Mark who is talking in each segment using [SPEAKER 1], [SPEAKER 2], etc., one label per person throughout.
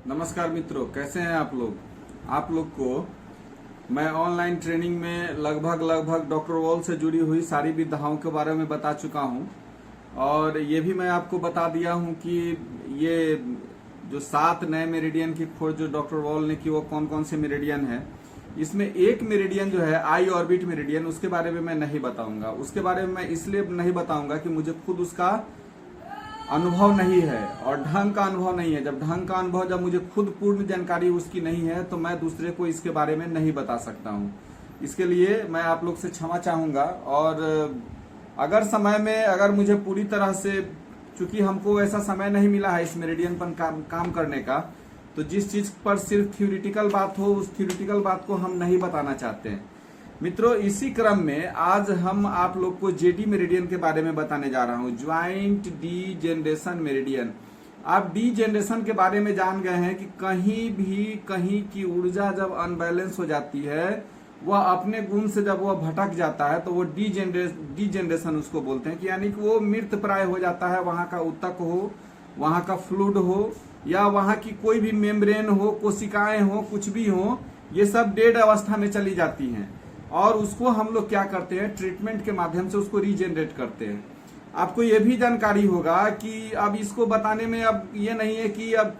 [SPEAKER 1] नमस्कार मित्रों, कैसे हैं आप लोग। आप लोग को मैं ऑनलाइन ट्रेनिंग में लगभग डॉक्टर वॉल से जुड़ी हुई सारी विधाओं के बारे में बता चुका हूं और ये भी मैं आपको बता दिया हूं कि ये जो 7 नए मेरिडियन की खोज जो डॉक्टर वॉल ने की वो कौन कौन से मेरिडियन है। इसमें एक मेरिडियन जो है आई ऑर्बिट मेरिडियन, उसके बारे में मैं नहीं बताऊंगा। उसके बारे में मैं इसलिए नहीं बताऊंगा कि मुझे खुद उसका अनुभव नहीं है और ढंग का अनुभव नहीं है। जब मुझे खुद पूर्ण जानकारी उसकी नहीं है तो मैं दूसरे को इसके बारे में नहीं बता सकता हूँ। इसके लिए मैं आप लोग से क्षमा चाहूंगा और अगर समय में अगर मुझे पूरी तरह से, चूंकि हमको ऐसा समय नहीं मिला है इस मेरिडियन पर काम करने का, तो जिस चीज पर सिर्फ थ्योरेटिकल बात हो उस थ्योरेटिकल बात को हम नहीं बताना चाहते हैं। मित्रों, इसी क्रम में आज हम आप लोग को जेडी मेरिडियन के बारे में बताने जा रहा हूं, ज्वाइंट डी जनरेशन मेरिडियन। आप डी जनरेशन के बारे में जान गए हैं कि कहीं की ऊर्जा जब अनबैलेंस हो जाती है, वह अपने गुण से जब वह भटक जाता है तो वो डी जनरेशन उसको बोलते हैं कि यानी कि वो मृत प्राय हो जाता है। वहां का ऊतक हो, वहां का फ्लूइड हो या वहां की कोई भी मेम्ब्रेन हो, कोशिकाएं हो, कुछ भी हो, ये सब डेड अवस्था में चली जाती हैं और उसको हम लोग क्या करते हैं, ट्रीटमेंट के माध्यम से उसको रीजेनरेट करते हैं। आपको ये भी जानकारी होगा कि अब इसको बताने में अब ये नहीं है कि अब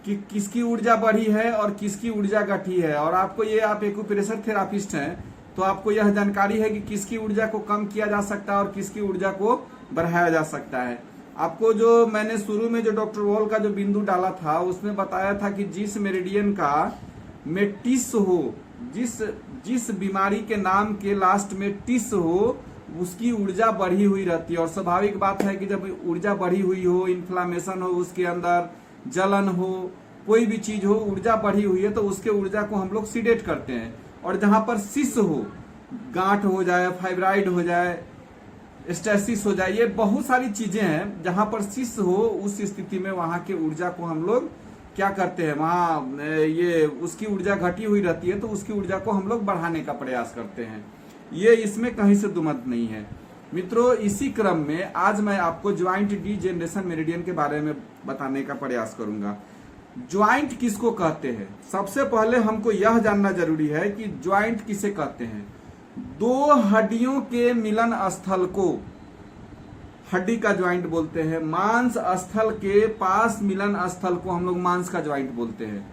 [SPEAKER 1] कि किसकी ऊर्जा बढ़ी है और किसकी ऊर्जा घटी है। और आपको ये, आप एक्यूप्रेशर थेरापिस्ट हैं तो आपको यह जानकारी है कि किसकी ऊर्जा को कम किया जा सकता है और किसकी ऊर्जा को बढ़ाया जा सकता है। आपको जो मैंने शुरू में जो डॉक्टर वॉल का जो बिंदु डाला था उसमें बताया था कि जिस मेरिडियन का में टिस हो, जिस बीमारी के नाम के लास्ट में टिस हो, उसकी ऊर्जा बढ़ी हुई रहती है। और स्वाभाविक बात है कि जब ऊर्जा बढ़ी हुई हो, इन्फ्लामेशन हो, उसके अंदर जलन हो, कोई भी चीज हो, ऊर्जा बढ़ी हुई है तो उसके ऊर्जा को हम लोग सीडेट करते हैं। और जहां पर सिस हो, गांठ हो जाए, फाइब्राइड हो जाए, स्टेसिस हो जाए, ये बहुत सारी चीजें हैं। जहां पर सिस हो उस स्थिति में वहां के ऊर्जा को हम लोग क्या करते हैं, वहां ये उसकी ऊर्जा घटी हुई रहती है तो उसकी ऊर्जा को हम लोग बढ़ाने का प्रयास करते हैं। ये इसमें कहीं से दुमत नहीं है। मित्रों, इसी क्रम में आज मैं आपको ज्वाइंट डी जनरेशन मेरिडियन के बारे में बताने का प्रयास करूंगा। ज्वाइंट किसको कहते हैं, सबसे पहले हमको यह जानना जरूरी है कि ज्वाइंट किसे कहते हैं। दो हड्डियों के मिलन स्थल को हड्डी का ज्वाइंट बोलते हैं। मांस स्थल के पास मिलन स्थल को हम लोग मांस का ज्वाइंट बोलते हैं।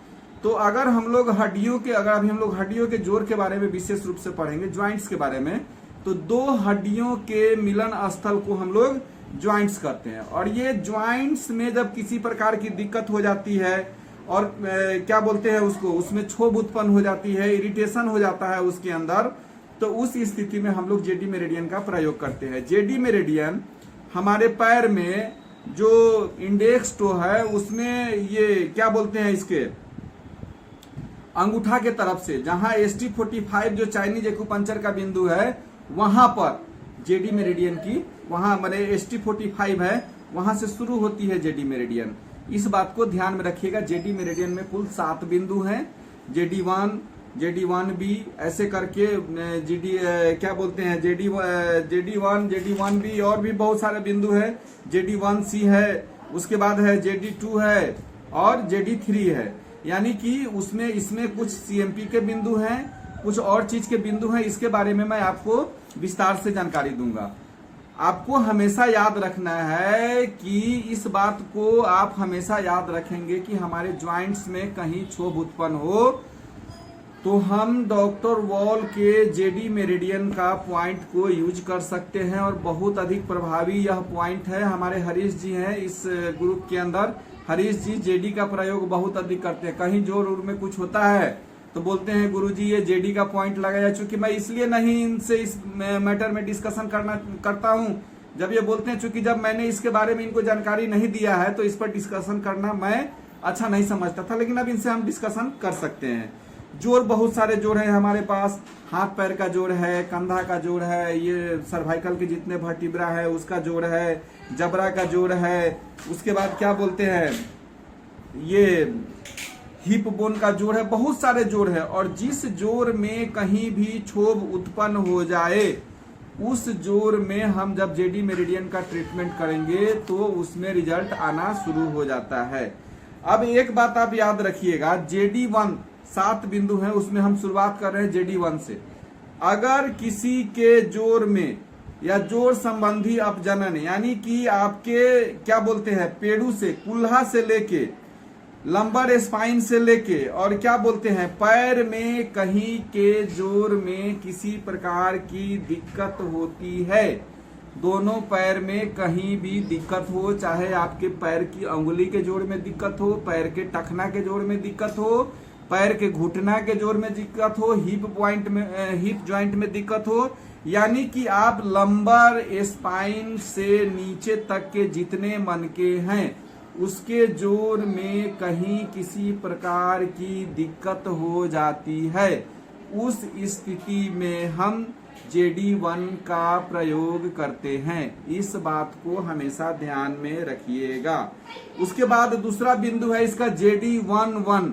[SPEAKER 1] तो अगर हम लोग हड्डियों के जोड़ के बारे में विशेष रूप से पढ़ेंगे, ज्वाइंट्स के बारे में, तो दो हड्डियों के मिलन स्थल को हम लोग ज्वाइंट्स कहते हैं। और ये ज्वाइंट्स में जब किसी प्रकार की दिक्कत हो जाती है और क्या बोलते हैं उसको, उसमें क्षोभ उत्पन्न हो जाती है, इरिटेशन हो जाता है उसके अंदर, तो उस स्थिति में हम लोग जेडी मेरिडियन का प्रयोग करते हैं। जेडी मेरिडियन हमारे पैर में जो इंडेक्स टो है उसमें ये क्या बोलते हैं, इसके अंगूठा के तरफ से जहां ST45 जो चाइनीज एक्यूपंक्चर का बिंदु है वहां पर जेडी मेरिडियन की, वहां माने ST45 है, वहां से शुरू होती है जेडी मेरिडियन। इस बात को ध्यान में रखिएगा। जेडी मेरिडियन में कुल 7 बिंदु हैं। JD1, JD1B ऐसे करके जेडी क्या बोलते हैं, JD1, JD1B और भी बहुत सारे बिंदु है। JD1C है, उसके बाद है JD2 है और JD3 है। यानी कि इसमें कुछ CMP के बिंदु हैं, कुछ और चीज के बिंदु हैं। इसके बारे में मैं आपको विस्तार से जानकारी दूंगा। आपको हमेशा याद रखना है कि इस बात को आप हमेशा याद रखेंगे कि हमारे ज्वाइंट्स में कहीं क्षोभ उत्पन्न हो तो हम डॉक्टर वॉल के जेडी मेरिडियन का पॉइंट को यूज कर सकते हैं और बहुत अधिक प्रभावी यह पॉइंट है। हमारे हरीश जी हैं इस ग्रुप के अंदर, हरीश जी जेडी का प्रयोग बहुत अधिक करते हैं। कहीं जोर उर में कुछ होता है तो बोलते हैं गुरुजी ये जेडी का पॉइंट लगाया। चूंकि मैं इसलिए नहीं इनसे इस मैटर में डिस्कशन करता हूं, जब ये बोलते हैं, चूंकि जब मैंने इसके बारे में इनको जानकारी नहीं दिया है तो इस पर डिस्कशन करना मैं अच्छा नहीं समझता था, लेकिन अब इनसे हम डिस्कशन कर सकते हैं। जोड़, बहुत सारे जोड़ है हमारे पास। हाथ पैर का जोड़ है, कंधा का जोड़ है, ये सर्वाइकल के जितने वर्टिब्रा है उसका जोड़ है, जबड़ा का जोड़ है, उसके बाद क्या बोलते हैं, ये हिप बोन का जोड़ है, बहुत सारे जोड़ है। और जिस जोड़ में कहीं भी क्षोभ उत्पन्न हो जाए उस जोड़ में हम जब जेडी मेरिडियन का ट्रीटमेंट करेंगे तो उसमें रिजल्ट आना शुरू हो जाता है। अब एक बात आप याद रखिएगा, JD1 7 बिंदु हैं, उसमें हम शुरुआत कर रहे हैं JD1 से। अगर किसी के जोड़ में या जोड़ संबंधी अपजनन, यानी कि आपके क्या बोलते हैं, पेड़ू से, कुल्हा से लेके, लंबर स्पाइन से लेके, और क्या बोलते हैं, पैर में कहीं के जोड़ में किसी प्रकार की दिक्कत होती है, दोनों पैर में कहीं भी दिक्कत हो, चाहे आपके पैर की अंगुली के जोड़ में दिक्कत हो, पैर के टखना के जोड़ में दिक्कत हो, पैर के घुटना के जोड़ में दिक्कत हो, हिप जॉइंट में दिक्कत हो, यानी कि आप लंबर स्पाइन से नीचे तक के जितने मनके हैं उसके जोड़ में कहीं किसी प्रकार की दिक्कत हो जाती है, उस स्थिति में हम JD1 का प्रयोग करते हैं। इस बात को हमेशा ध्यान में रखिएगा। उसके बाद दूसरा बिंदु है इसका JD11।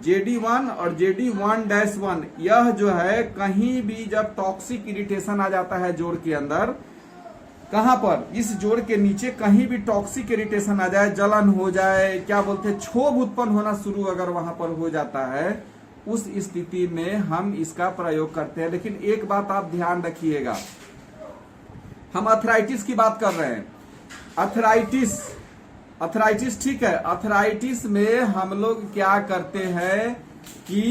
[SPEAKER 1] JD1 और JD1-1, यह जो है कहीं भी जब टॉक्सिक इरिटेशन आ जाता है जोड़ के अंदर, कहां पर, इस जोड़ के नीचे कहीं भी टॉक्सिक इरिटेशन आ जाए, जलन हो जाए, क्या बोलते हैं, क्षोभ उत्पन्न होना शुरू अगर वहां पर हो जाता है, उस स्थिति में हम इसका प्रयोग करते हैं। लेकिन एक बात आप ध्यान रखिएगा, हम अर्थराइटिस की बात कर रहे हैं। अर्थराइटिस ठीक है, अर्थराइटिस में हम लोग क्या करते हैं कि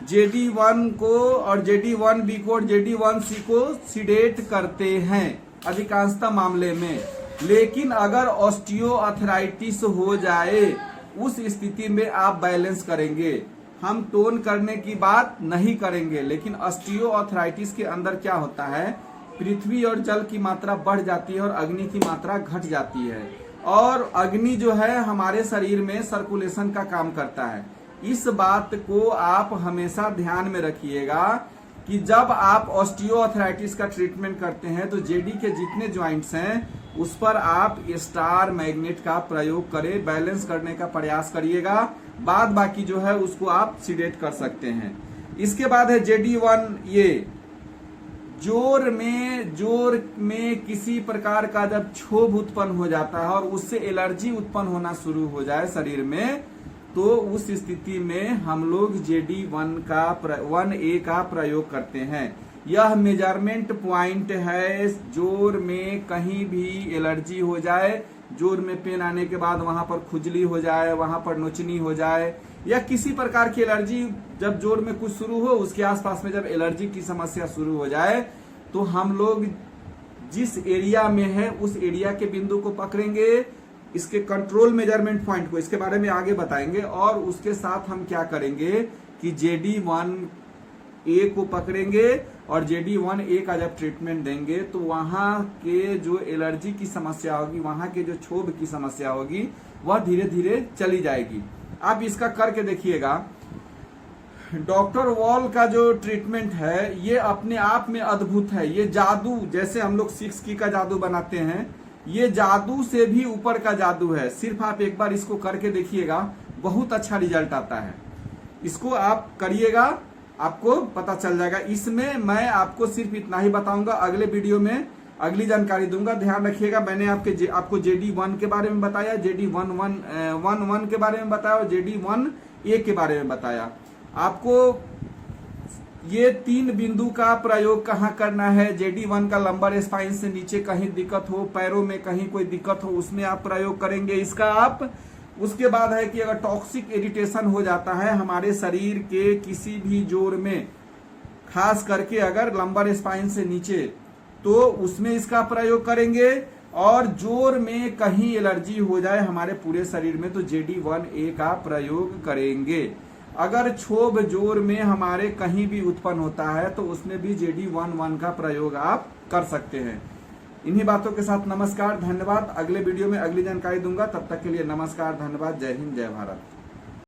[SPEAKER 1] JD1 को और JD1B को और JD1C को सीडेट करते हैं अधिकांशतः मामले में। लेकिन अगर ऑस्टियोआर्थराइटिस हो जाए, उस स्थिति में आप बैलेंस करेंगे, हम टोन करने की बात नहीं करेंगे। लेकिन ऑस्टियोआर्थराइटिस के अंदर क्या होता है, पृथ्वी और जल की मात्रा बढ़ जाती है और अग्नि की मात्रा घट जाती है, और अग्नि जो है हमारे शरीर में सर्कुलेशन का काम करता है। इस बात को आप हमेशा ध्यान में रखिएगा कि जब आप ऑस्टियोआर्थराइटिस का ट्रीटमेंट करते हैं तो JD के जितने ज्वाइंट्स हैं उस पर आप स्टार मैग्नेट का प्रयोग करें, बैलेंस करने का प्रयास करिएगा, बाद बाकी जो है उसको आप सीडेट कर सकते हैं। इसके बाद है JD1, ये जोड़ में किसी प्रकार का जब क्षोभ उत्पन्न हो जाता है और उससे एलर्जी उत्पन्न होना शुरू हो जाए शरीर में, तो उस स्थिति में हम लोग JD1A का प्रयोग करते हैं। यह मेजरमेंट पॉइंट है, जोड़ में कहीं भी एलर्जी हो जाए, जोड़ में पेन आने के बाद वहां पर खुजली हो जाए, वहां पर नोचनी हो जाए, या किसी प्रकार की एलर्जी जब जोड़ में कुछ शुरू हो, उसके आसपास में जब एलर्जी की समस्या शुरू हो जाए, तो हम लोग जिस एरिया में है उस एरिया के बिंदु को पकड़ेंगे, इसके कंट्रोल मेजरमेंट पॉइंट को, इसके बारे में आगे बताएंगे, और उसके साथ हम क्या करेंगे कि JD1A को पकड़ेंगे और JD1A का जब ट्रीटमेंट देंगे तो वहां के जो एलर्जी की समस्या होगी, वहां के जो क्षोभ की समस्या होगी, वह धीरे धीरे चली जाएगी। आप इसका करके देखिएगा। डॉक्टर वॉल का जो ट्रीटमेंट है ये अपने आप में अद्भुत है। ये जादू, जैसे हम लोग 6 की का जादू बनाते हैं, ये जादू से भी ऊपर का जादू है। सिर्फ आप एक बार इसको करके देखिएगा, बहुत अच्छा रिजल्ट आता है। इसको आप करिएगा, आपको पता चल जाएगा। इसमें मैं आपको सिर्फ इतना ही बताऊंगा, अगले वीडियो में अगली जानकारी दूंगा। ध्यान रखिएगा, मैंने आपको JD1 के बारे में बताया, JD1 के बारे में बताया और JD1A के बारे में बताया। आपको ये 3 बिंदु का प्रयोग कहाँ करना है, JD1 का लंबर स्पाइन से नीचे कहीं दिक्कत हो, पैरों में कहीं कोई दिक्कत हो, उसमें आप प्रयोग करेंगे इसका आप। उसके बाद है कि अगर टॉक्सिक इरिटेशन हो जाता है हमारे शरीर के किसी भी जोड़ में, खास करके अगर लंबर स्पाइन से नीचे, तो उसमें इसका प्रयोग करेंगे। और जोड़ में कहीं एलर्जी हो जाए हमारे पूरे शरीर में तो JD1A का प्रयोग करेंगे। अगर क्षोभ जोड़ में हमारे कहीं भी उत्पन्न होता है तो उसमें भी JD1 का प्रयोग आप कर सकते हैं। इन्हीं बातों के साथ नमस्कार, धन्यवाद। अगले वीडियो में अगली जानकारी दूंगा, तब तक के लिए नमस्कार, धन्यवाद, जय हिंद, जय भारत।